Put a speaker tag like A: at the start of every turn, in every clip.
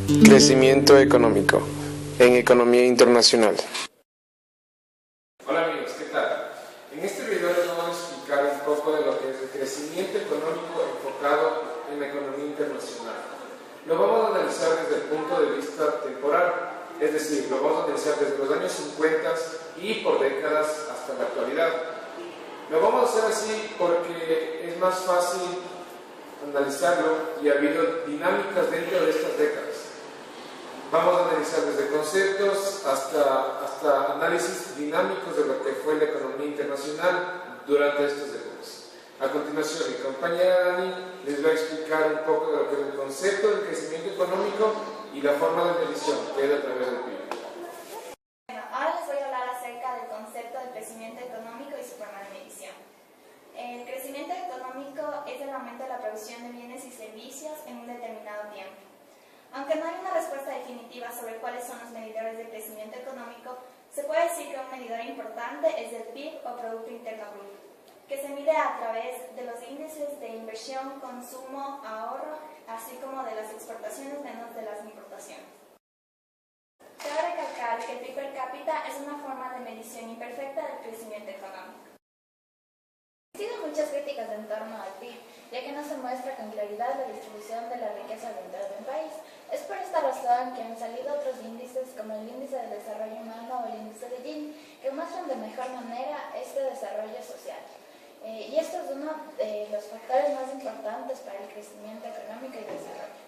A: Crecimiento económico en economía internacional.
B: Hola amigos, ¿qué tal? En este video les vamos a explicar un poco de lo que es el crecimiento económico enfocado en la economía internacional. Lo vamos a analizar desde el punto de vista temporal, es decir, lo vamos a analizar desde los años 50 y por décadas hasta la actualidad. Lo vamos a hacer así porque es más fácil analizarlo y ha habido dinámicas dentro de estas décadas. Vamos a analizar desde conceptos hasta análisis dinámicos de lo que fue la economía internacional durante estas décadas. A continuación, mi compañera Dani les va a explicar un poco de lo que es el concepto del crecimiento económico y la forma de medición, que es a través del PIB.
C: Bueno, ahora les voy a hablar acerca del concepto del crecimiento económico y su forma de medición. El crecimiento económico es el aumento de la producción de bienes y servicios en un determinado tiempo. Aunque no hay una respuesta definitiva sobre cuáles son los medidores de crecimiento económico, se puede decir que un medidor importante es el PIB o Producto Interno Bruto, que se mide a través de los índices de inversión, consumo, ahorro, así como de las exportaciones menos de las importaciones. Cabe recalcar que el PIB per cápita es una forma de medición imperfecta del crecimiento económico. Existen muchas críticas en torno al PIB, ya que no se muestra con claridad la distribución de la riqueza dentro de un país. Es por esta razón que han salido otros índices como el índice de desarrollo humano o el índice de Gini, que muestran de mejor manera este desarrollo social. Y esto es uno de los factores más importantes para el crecimiento económico y desarrollo.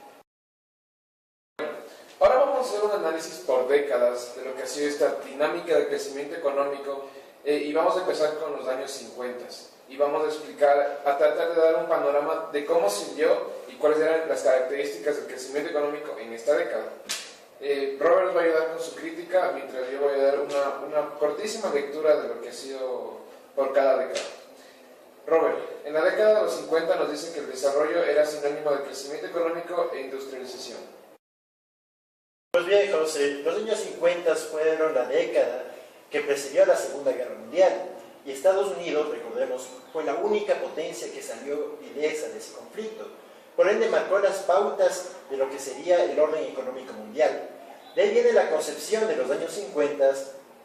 B: Ahora vamos a hacer un análisis por décadas de lo que ha sido esta dinámica de crecimiento económico y vamos a empezar con los años 50 y vamos a explicar, a tratar de dar un panorama de cómo siguió y cuáles eran las características del crecimiento económico en esta década. Robert nos va a ayudar con su crítica, mientras yo voy a dar una cortísima lectura de lo que ha sido por cada década. Robert, en la década de los 50 nos dice que el desarrollo era sinónimo de crecimiento económico e industrialización.
D: Pues bien, José, los años 50 fueron la década que precedió a la Segunda Guerra Mundial y Estados Unidos, recordemos, fue la única potencia que salió ilesa de ese conflicto. Por ende, marcó las pautas de lo que sería el orden económico mundial. De ahí viene la concepción de los años 50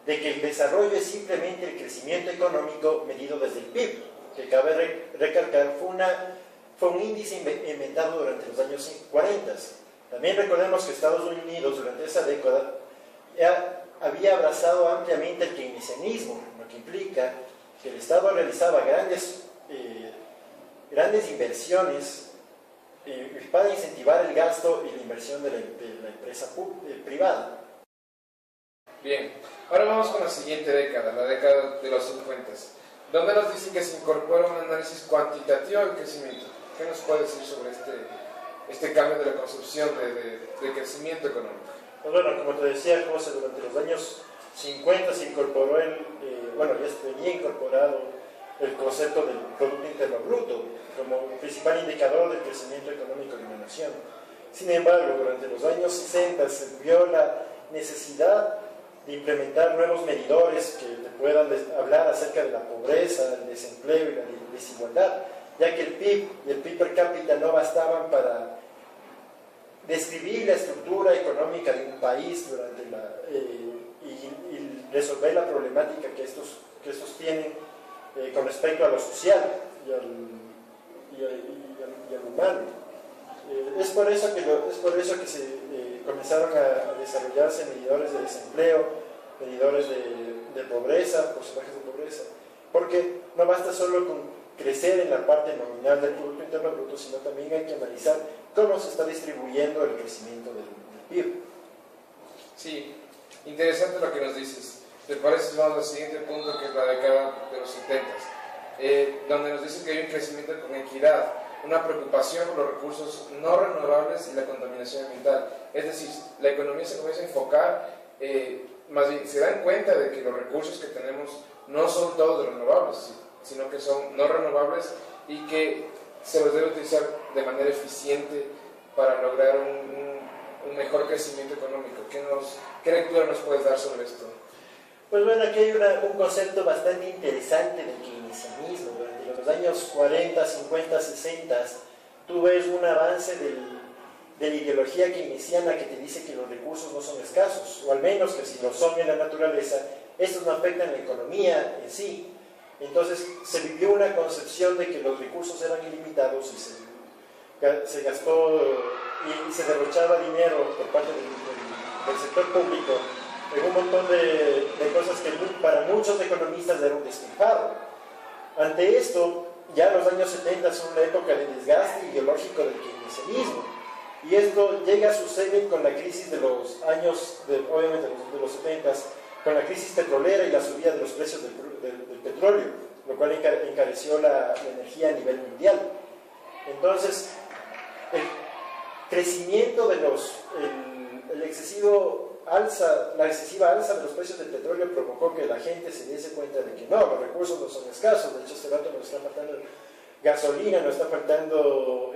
D: de que el desarrollo es simplemente el crecimiento económico medido desde el PIB, que cabe recalcar fue un índice inventado durante los años 40. También recordemos que Estados Unidos durante esa década había abrazado ampliamente el keynesianismo, lo que implica que el Estado realizaba grandes inversiones para incentivar el gasto y la inversión de la empresa privada.
B: Bien, ahora vamos con la siguiente década, la década de los 50, donde nos dicen que se incorpora un análisis cuantitativo del crecimiento. ¿Qué nos puede decir sobre este cambio de la concepción de crecimiento económico?
D: Pues bueno, como te decía José, durante los años 50 se incorporó ya venía incorporado el concepto del Producto Interno Bruto como principal indicador del crecimiento económico de una nación. Sin embargo, durante los años 60 se vio la necesidad de implementar nuevos medidores que te puedan hablar acerca de la pobreza, el desempleo y la desigualdad, ya que el PIB y el PIB per cápita no bastaban para describir la estructura económica de un país y resolver la problemática que estos tienen con respecto a lo social y al humano. Es por eso que se comenzaron a desarrollarse medidores de desempleo, medidores de pobreza, porcentajes de pobreza, porque no basta solo con crecer en la parte nominal del Producto Interno Bruto, sino también hay que analizar cómo se está distribuyendo el crecimiento del PIB.
B: Sí, interesante lo que nos dices. ¿Te parece si vamos al siguiente punto, que es la década de los 70, donde nos dicen que hay un crecimiento con equidad, una preocupación por los recursos no renovables y la contaminación ambiental? Es decir, la economía se comienza a enfocar, más bien se dan cuenta de que los recursos que tenemos no son todos renovables, sino que son no renovables y que se los debe utilizar de manera eficiente para lograr un mejor crecimiento económico. ¿Qué lectura nos puedes dar sobre esto?
D: Pues bueno, aquí hay un concepto bastante interesante del keynesianismo. Durante los años 40, 50, 60, tú ves un avance de la ideología keynesiana que te dice que los recursos no son escasos, o al menos que si lo son en la naturaleza, estos no afectan la economía en sí. Entonces se vivió una concepción de que los recursos eran ilimitados y se gastó y se derrochaba dinero por parte del sector público en un montón de cosas que para muchos economistas era un despilfarro. Ante esto, ya los años 70 son la época de desgaste ideológico del keynesianismo, y esto llega a suceder con la crisis de los años, obviamente de los 70, con la crisis petrolera y la subida de los precios del petróleo, lo cual encareció la energía a nivel mundial. Entonces, el crecimiento de la excesiva alza de los precios del petróleo provocó que la gente se diese cuenta de que no, los recursos no son escasos. De hecho, este rato nos está faltando gasolina, nos está faltando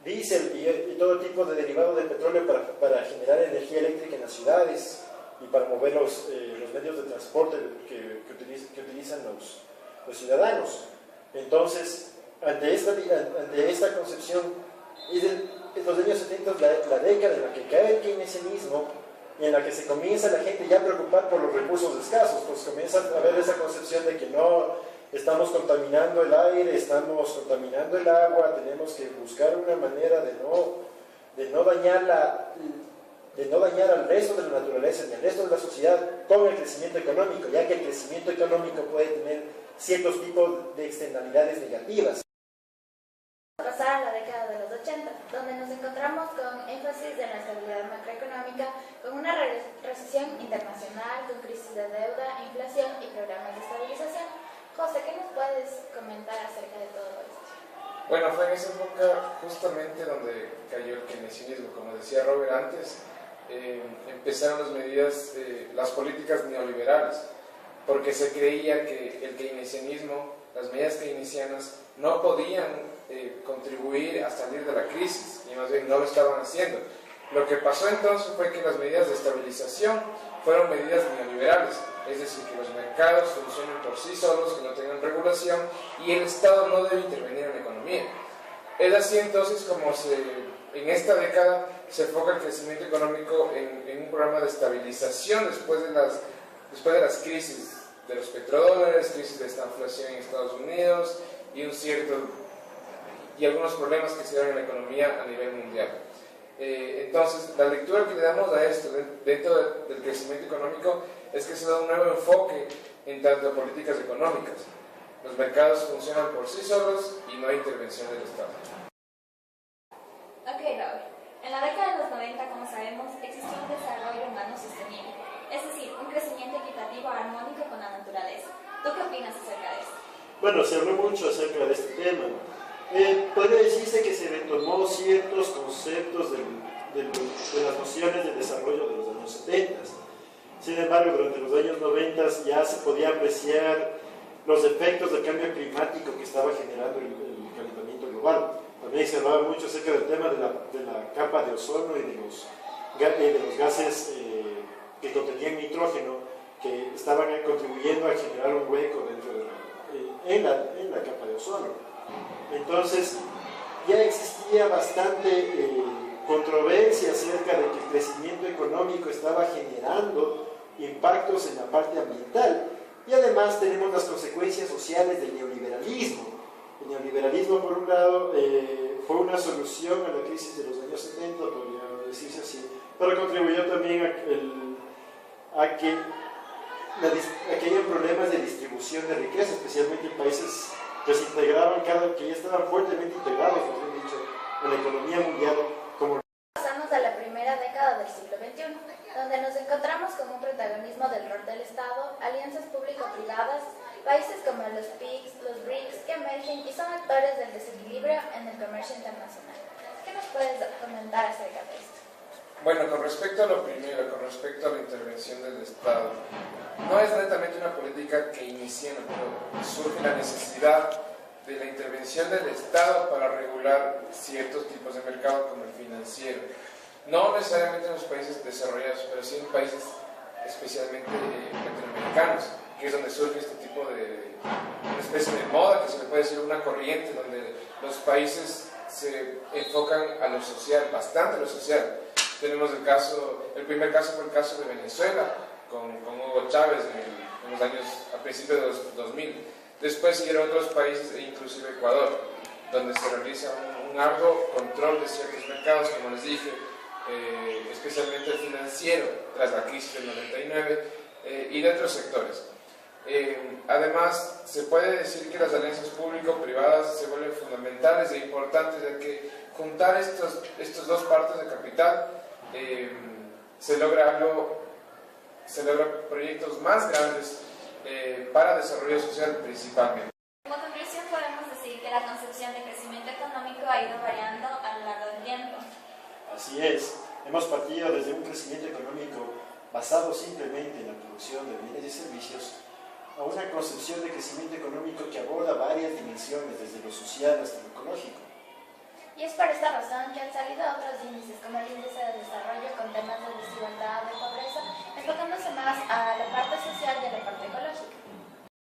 D: diésel y todo tipo de derivado del petróleo para generar energía eléctrica en las ciudades y para mover los medios de transporte que utilizan los ciudadanos. Entonces, ante esta concepción, en los años 70 la década en la que cae el keynesianismo y en la que se comienza la gente ya a preocupar por los recursos escasos, pues comienza a haber esa concepción de que no estamos contaminando el aire, estamos contaminando el agua, tenemos que buscar una manera de no dañar al resto de la naturaleza ni al resto de la sociedad con el crecimiento económico, ya que el crecimiento económico puede tener ciertos tipos de externalidades negativas.
C: Pasar a la década de los 80, donde nos encontramos con énfasis en la estabilidad macroeconómica, con una recesión internacional, con crisis de deuda, inflación y programas de estabilización. José, ¿qué nos puedes comentar acerca de todo esto?
B: Bueno, fue en esa época justamente donde cayó el keynesianismo. Como decía Robert antes, empezaron las medidas, las políticas neoliberales, porque se creía que el keynesianismo, las medidas keynesianas, no podían contribuir a salir de la crisis, y más bien no lo estaban haciendo. Lo que pasó entonces fue que las medidas de estabilización fueron medidas neoliberales, es decir, que los mercados funcionen por sí solos, que no tengan regulación, y el Estado no debe intervenir en la economía. Es así entonces como en esta década se enfoca el crecimiento económico en un programa de estabilización después de las crisis de los petrodólares, crisis de esta inflación en Estados Unidos y algunos problemas que se dan en la economía a nivel mundial. Entonces, la lectura que le damos a esto dentro del crecimiento económico es que se da un nuevo enfoque en tanto a políticas económicas. Los mercados funcionan por sí solos y no hay intervención del Estado.
C: Ok, Robert. En la década de los 90, como sabemos, existió un desarrollo humano sostenible, es decir, un crecimiento equitativo armónico con la naturaleza. ¿Tú qué opinas acerca de esto?
D: Bueno, se habló mucho acerca de este tema. Podría decirse que se retomó ciertos conceptos de las nociones de desarrollo de los años 70. Sin embargo, durante los años 90 ya se podía apreciar los efectos del cambio climático que estaba generando el calentamiento global. También se hablaba mucho acerca del tema de la capa de ozono y de los gases que contenían nitrógeno, que estaban contribuyendo a generar un hueco en la capa de ozono. Entonces, ya existía bastante controversia acerca de que el crecimiento económico estaba generando impactos en la parte ambiental, y además tenemos las consecuencias sociales del neoliberalismo. El neoliberalismo, por un lado, fue una solución a la crisis de los años 70, podría decirse así, pero contribuyó también a que haya problemas de distribución de riqueza, especialmente en países que se integraban, que ya estaban fuertemente integrados, como he dicho, en la economía mundial.
C: Pasamos a la primera década del siglo XXI, donde nos encontramos con un protagonismo del rol del Estado, alianzas público-privadas, países como los PIGS, los BRICS, que emergen y son actores del desequilibrio en el comercio internacional. ¿Qué nos puedes comentar acerca de esto?
B: Bueno, con respecto a lo primero, con respecto a la intervención del Estado, no es netamente una política keynesiana, pero surge la necesidad de la intervención del Estado para regular ciertos tipos de mercado como el financiero. No necesariamente en los países desarrollados, pero sí en países especialmente latinoamericanos, que es donde surge este tipo de una especie de moda, que se le puede decir una corriente, donde los países se enfocan a lo social, bastante a lo social. Tenemos el primer caso fue el caso de Venezuela, con Hugo Chávez en los años, a principios de los 2000. Después siguieron otros países, e inclusive Ecuador, donde se realiza un arduo control de ciertos mercados, como les dije, especialmente el financiero, tras la crisis del 99, y de otros sectores. Además, se puede decir que las alianzas público-privadas se vuelven fundamentales e importantes, ya que juntar estos dos partes de capital se logra proyectos más grandes para desarrollo social principalmente.
C: Como conclusión podemos decir que la concepción de crecimiento económico ha ido variando a lo largo del tiempo.
D: Así es, hemos partido desde un crecimiento económico basado simplemente en la producción de bienes y servicios a una concepción de crecimiento económico que aborda varias dimensiones, desde lo social hasta lo ecológico.
C: Y es por esta razón que han salido otros índices como el